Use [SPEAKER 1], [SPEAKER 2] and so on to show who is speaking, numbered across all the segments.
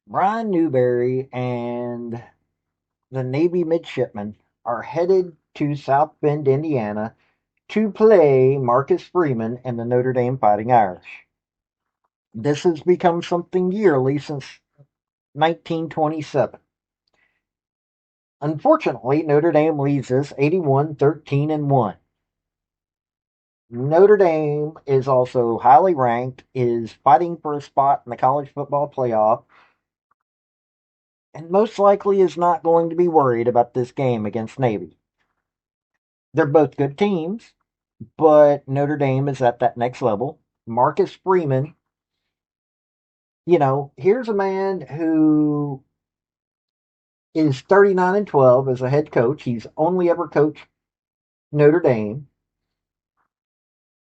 [SPEAKER 1] Brian Newberry and the Navy midshipmen are headed to South Bend, Indiana to play Marcus Freeman and the Notre Dame Fighting Irish. This has become something yearly since 1927. Unfortunately, Notre Dame leads us 81-13-1. Notre Dame is also highly ranked, is fighting for a spot in the college football playoff, and most likely is not going to be worried about this game against Navy. They're both good teams, but Notre Dame is at that next level. Marcus Freeman, here's a man who is 39-12 as a head coach. He's only ever coached Notre Dame.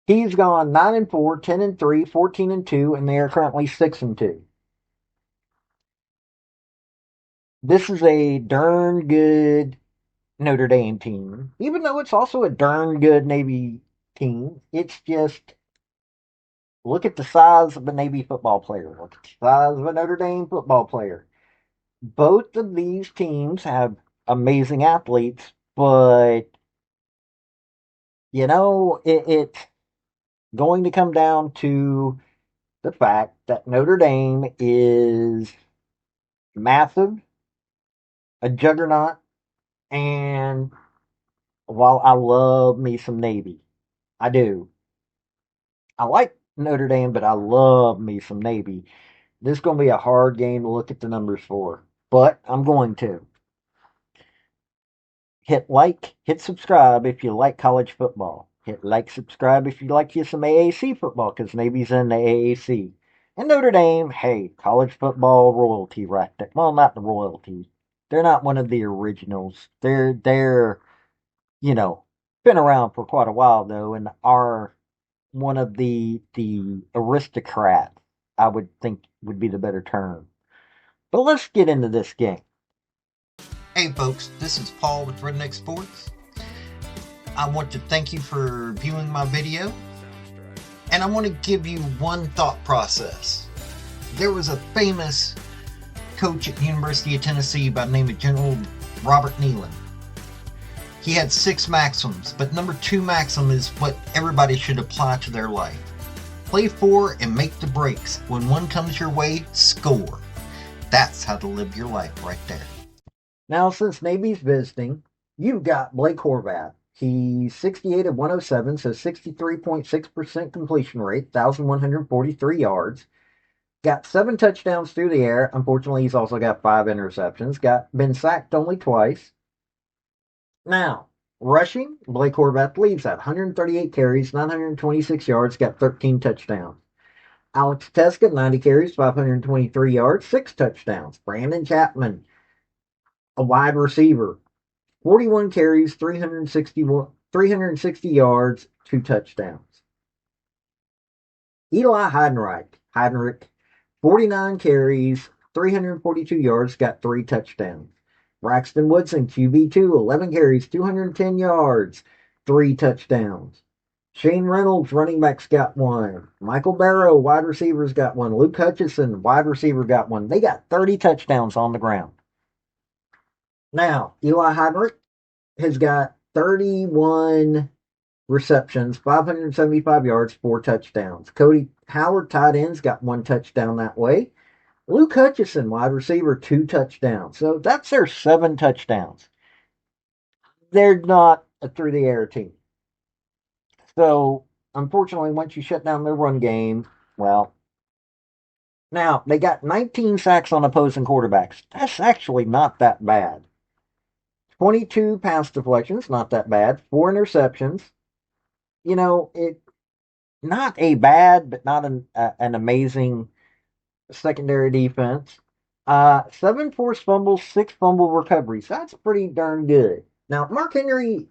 [SPEAKER 1] He's gone 9-4, 10-3, 14-2, and they are currently 6-2. This is a darn good Notre Dame team, even though it's also a darn good Navy team. It's just look at the size of a Navy football player. Look at the size of a Notre Dame football player. Both of these teams have amazing athletes, but it's going to come down to the fact that Notre Dame is massive, a juggernaut, and while I love me some Navy, I do. I like Notre Dame, but I love me some Navy. This is going to be a hard game to look at the numbers for, but I'm going to. Hit like, hit subscribe if you like college football. Hit like, subscribe if you like you some AAC football, because Navy's in the AAC. And Notre Dame, hey, college football royalty right there. Well, not the royalty. They're not one of the originals. They're you know been around for quite a while though, and are one of the aristocrats. I would think would be the better term. But let's get into this game. Hey folks, this is Paul with Redneck Sports. I want to thank you for viewing my video, and I want to give you one thought process. There was a famous coach at the University of Tennessee by the name of General Robert Nealon. He had 6 maxims, but number 2 maxim is what everybody should apply to their life. Play for and make the breaks. When one comes your way, score. That's how to live your life right there. Now, since Navy's visiting, you've got Blake Horvath. He's 68 of 107, so 63.6% completion rate, 1,143 yards. Got 7 touchdowns through the air. Unfortunately, he's also got 5 interceptions. Been sacked only twice. Now, rushing, Blake Horvath leads at 138 carries, 926 yards, got 13 touchdowns. Alex Teska, 90 carries, 523 yards, 6 touchdowns. Brandon Chapman, a wide receiver, 41 carries, 360 yards, 2 touchdowns. Eli Heidenreich, 49 carries, 342 yards, got 3 touchdowns. Braxton Woodson, QB2, 11 carries, 210 yards, 3 touchdowns. Shane Reynolds, running backs, got 1. Michael Barrow, wide receivers, got 1. Luke Hutchison, wide receiver, got 1. They got 30 touchdowns on the ground. Now, Eli Heidenreich has got 31 receptions, 575 yards, 4 touchdowns. Cody Howard, tight ends, got 1 touchdown that way. Luke Hutchison, wide receiver, 2 touchdowns. So that's their 7 touchdowns. They're not a through the air team. So, unfortunately, once you shut down their run game, well, now they got 19 sacks on opposing quarterbacks. That's actually not that bad. 22 pass deflections, not that bad. 4 interceptions. It not a bad, but not an amazing secondary defense. 7 forced fumbles, 6 fumble recoveries. That's pretty darn good. Now, Mark Anthony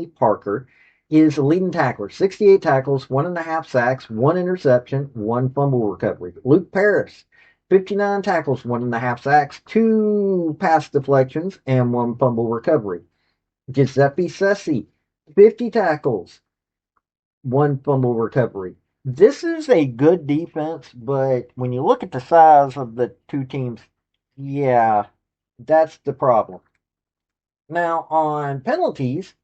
[SPEAKER 1] Parker is the leading tackler. 68 tackles, 1.5 sacks, 1 interception, 1 fumble recovery. Luke Paris, 59 tackles, 1.5 sacks, 2 pass deflections, and 1 fumble recovery. Giuseppe Sessi, 50 tackles, 1 fumble recovery. This is a good defense, but when you look at the size of the two teams, yeah, that's the problem. Now, on penalties,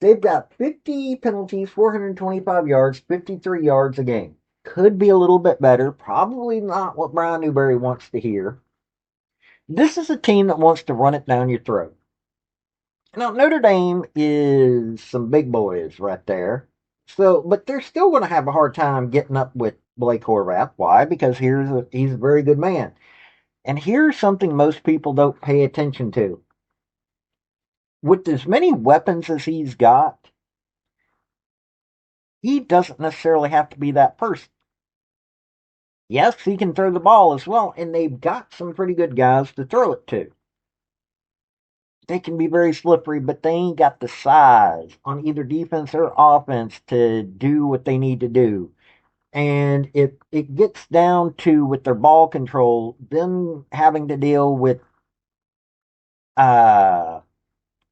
[SPEAKER 1] they've got 50 penalties, 425 yards, 53 yards a game. Could be a little bit better. Probably not what Brian Newberry wants to hear. This is a team that wants to run it down your throat. Now, Notre Dame is some big boys right there. So, but they're still going to have a hard time getting up with Blake Horvath. Why? Because he's a very good man. And here's something most people don't pay attention to. With as many weapons as he's got, he doesn't necessarily have to be that person. Yes, he can throw the ball as well, and they've got some pretty good guys to throw it to. They can be very slippery, but they ain't got the size on either defense or offense to do what they need to do. And it gets down to with their ball control, them having to deal with uh,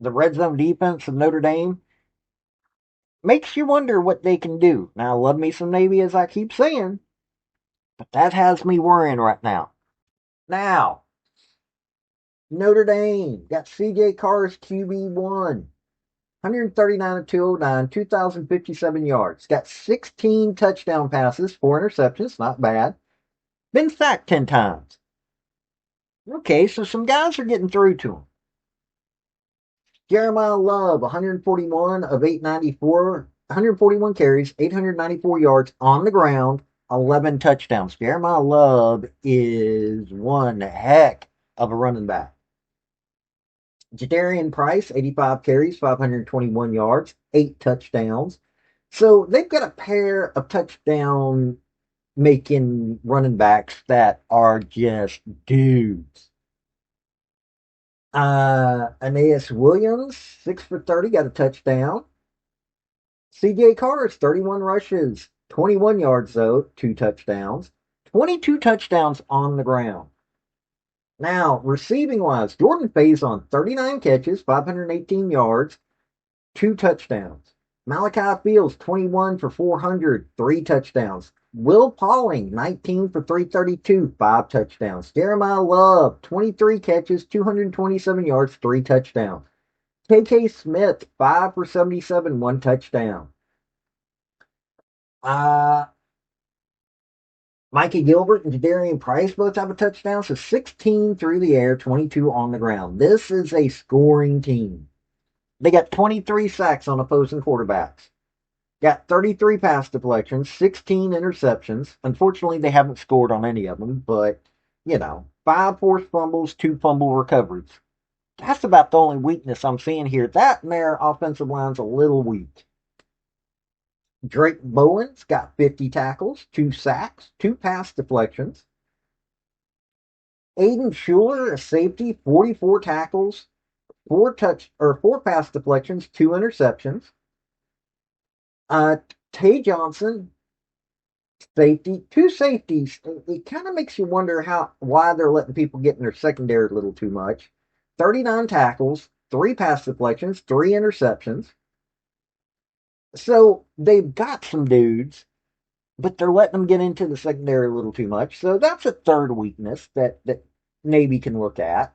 [SPEAKER 1] the red zone defense of Notre Dame, makes you wonder what they can do. Now, love me some Navy, as I keep saying, but that has me worrying right now. Now, Notre Dame got CJ Carr's QB1. 139 of 209, 2,057 yards. Got 16 touchdown passes, 4 interceptions, not bad. Been sacked 10 times. Okay, so some guys are getting through to him. Jeremiah Love, 141 of 894, 141 carries, 894 yards on the ground, 11 touchdowns. Jeremiah Love is one heck of a running back. Jadarian Price, 85 carries, 521 yards, 8 touchdowns. So they've got a pair of touchdown making running backs that are just dudes. Aeneas Williams, 6 for 30, got a touchdown. CJ Carter's 31 rushes, 21 yards though, 2 touchdowns. 22 touchdowns on the ground. Now, receiving wise, Jordan Faison, 39 catches, 518 yards, 2 touchdowns. Malachi Fields, 21 for 400, 3 touchdowns. Will Pauling, 19 for 332, 5 touchdowns. Jeremiah Love, 23 catches, 227 yards, 3 touchdowns. KK Smith, 5 for 77, 1 touchdown. Uh, Mikey Gilbert and Jadarian Price both have a touchdown, so 16 through the air, 22 on the ground. This is a scoring team. They got 23 sacks on opposing quarterbacks. Got 33 pass deflections, 16 interceptions. Unfortunately, they haven't scored on any of them, but, 5 forced fumbles, 2 fumble recoveries. That's about the only weakness I'm seeing here. That and their offensive line's a little weak. Drake Bowen's got 50 tackles, 2 sacks, 2 pass deflections. Aiden Schuler, a safety, 44 tackles, 4 pass deflections, 2 interceptions. Tay Johnson, safety, 2 safeties. It kind of makes you wonder why they're letting people get in their secondary a little too much. 39 tackles, 3 pass deflections, 3 interceptions. So they've got some dudes, but they're letting them get into the secondary a little too much. So that's a third weakness that Navy can look at.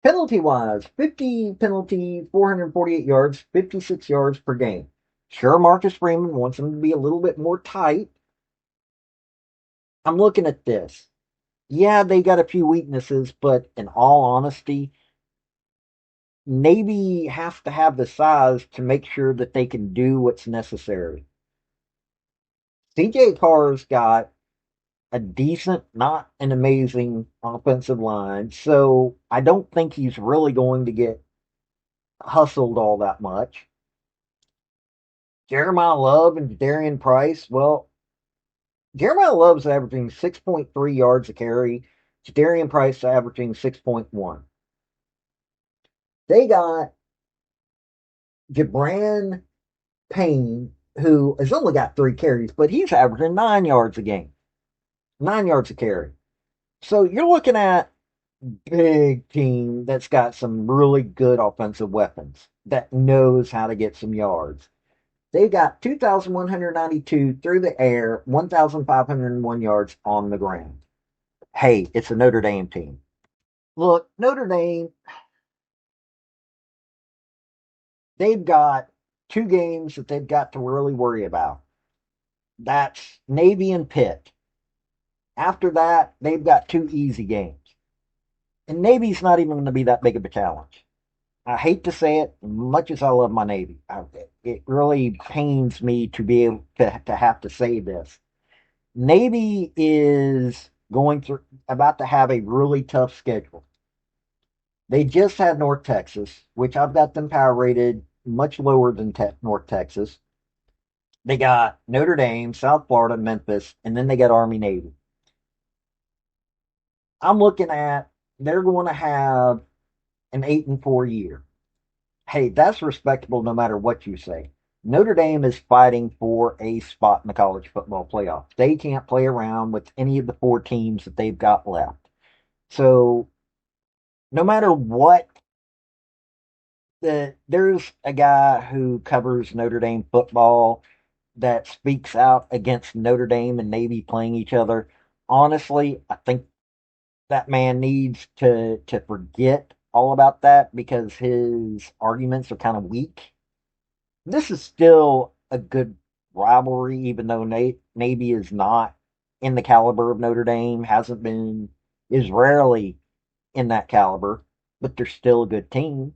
[SPEAKER 1] Penalty wise, 50 penalty, 448 yards, 56 yards per game. Sure, Marcus Freeman wants them to be a little bit more tight. I'm looking at this. Yeah, they got a few weaknesses, but in all honesty, Navy has to have the size to make sure that they can do what's necessary. CJ Carr's got a decent, not an amazing offensive line, so I don't think he's really going to get hustled all that much. Jeremiah Love and Darian Price, well, Jeremiah Love's averaging 6.3 yards a carry. Darian Price averaging 6.1. They got Jabran Payne, who has only got 3 carries, but he's averaging 9 yards a game, 9 yards a carry. So you're looking at big team that's got some really good offensive weapons that knows how to get some yards. They got 2,192 through the air, 1,501 yards on the ground. Hey, it's a Notre Dame team. Look, Notre Dame, they've got two games that they've got to really worry about. That's Navy and Pitt. After that, they've got two easy games. And Navy's not even going to be that big of a challenge. I hate to say it, much as I love my Navy. It really pains me to be able to have to say this. Navy is going through, about to have a really tough schedule. They just had North Texas, which I've got them power rated much lower than North Texas. They got Notre Dame, South Florida, Memphis, and then they got Army Navy. I'm looking at they're going to have an 8-4 year. Hey, that's respectable no matter what you say. Notre Dame is fighting for a spot in the college football playoff. They can't play around with any of the four teams that they've got left. So no matter what, there's a guy who covers Notre Dame football that speaks out against Notre Dame and Navy playing each other. Honestly, I think that man needs to forget all about that because his arguments are kind of weak. This is still a good rivalry, even though Navy is not in the caliber of Notre Dame, hasn't been, is rarely in that caliber, but they're still a good team.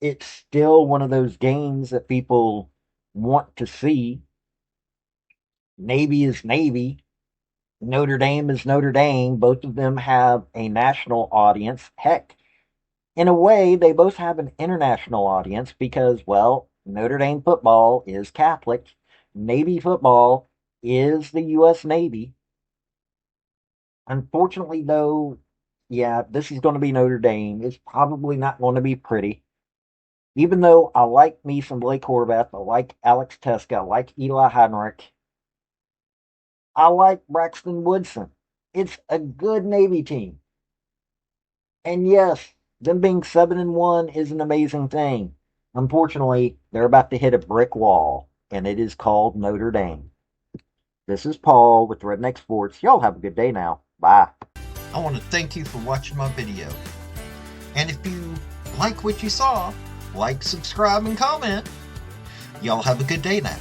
[SPEAKER 1] It's still one of those games that people want to see. Navy is Navy. Notre Dame is Notre Dame. Both of them have a national audience. Heck, in a way, they both have an international audience because, well, Notre Dame football is Catholic. Navy football is the U.S. Navy. Unfortunately, though, yeah, this is going to be Notre Dame. It's probably not going to be pretty. Even though I like me some Blake Horvath, I like Alex Teska, I like Eli Heinrich, I like Braxton Woodson. It's a good Navy team. And yes, them being 7-1 is an amazing thing. Unfortunately, they're about to hit a brick wall, and it is called Notre Dame. This is Paul with Redneck Sports. Y'all have a good day now. Bye.
[SPEAKER 2] I want to thank you for watching my video. And if you like what you saw, like, subscribe, and comment. Y'all have a good day now.